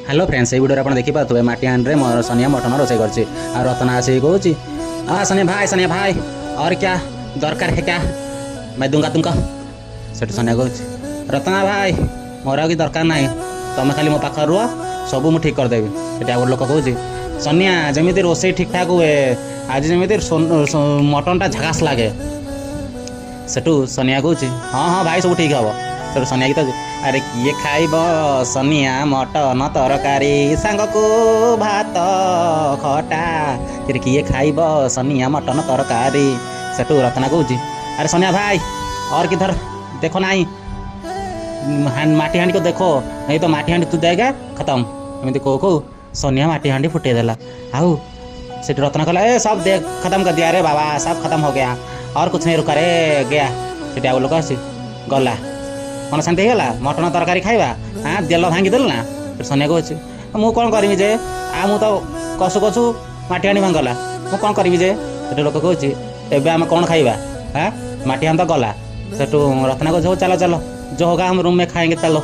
Hello friends ये video आप देखिए माटी हांडी में सनिया मटन रोसे कर रत्ना आसिक कौच हाँ सनिया भाई और क्या दरकार है क्या मैं दूंगा तुमको सेठ सनिया कौच रत्ना भाई मोर आ दरकार ना तुम खाली मो पाखे रुह सब मुझे ठीक करदेवी ये गोटे लोक कौच सनिया जमी रोसे ठीक ठाक हुए आज जमी मटन टा झकास लगे सेठू सनिया कौच हाँ हाँ भाई सब ठीक हम सेठू सनिया गीत अरे किए खाइब सनिया मटन तरकारी सांग को भात खटा फिर किए खाइब सनिया मटन तरकारी सेठू रत्ना कौच अरे सनिया भाई और किधर देखो ना माटी हांडी को देखो नहीं तो माटी हांडी तू जाएगा खत्म एमती कहो सनिया माटी हांडी फुटे देला आउ से रत्ना कहला ए सब देख खत्म कर दिया रे बाबा सब खत्म हो गया और कुछ नहीं रुका रे गया से आउ लोक आसी गला मन शांति होगा मटन तरकारी खाइबा हाँ देल भांगी देल ना सनिया कौच मु कौन करी जे मु तो कसु कसु माटी हांडी भांगला मु कौन करी जे से लोक कौच एबे आम कौन खाइबा हाँ माटी हांडी तो गला सेठू रत्ना कौच चलो चलो जो होगा हम रूम में खाएंगे चलो।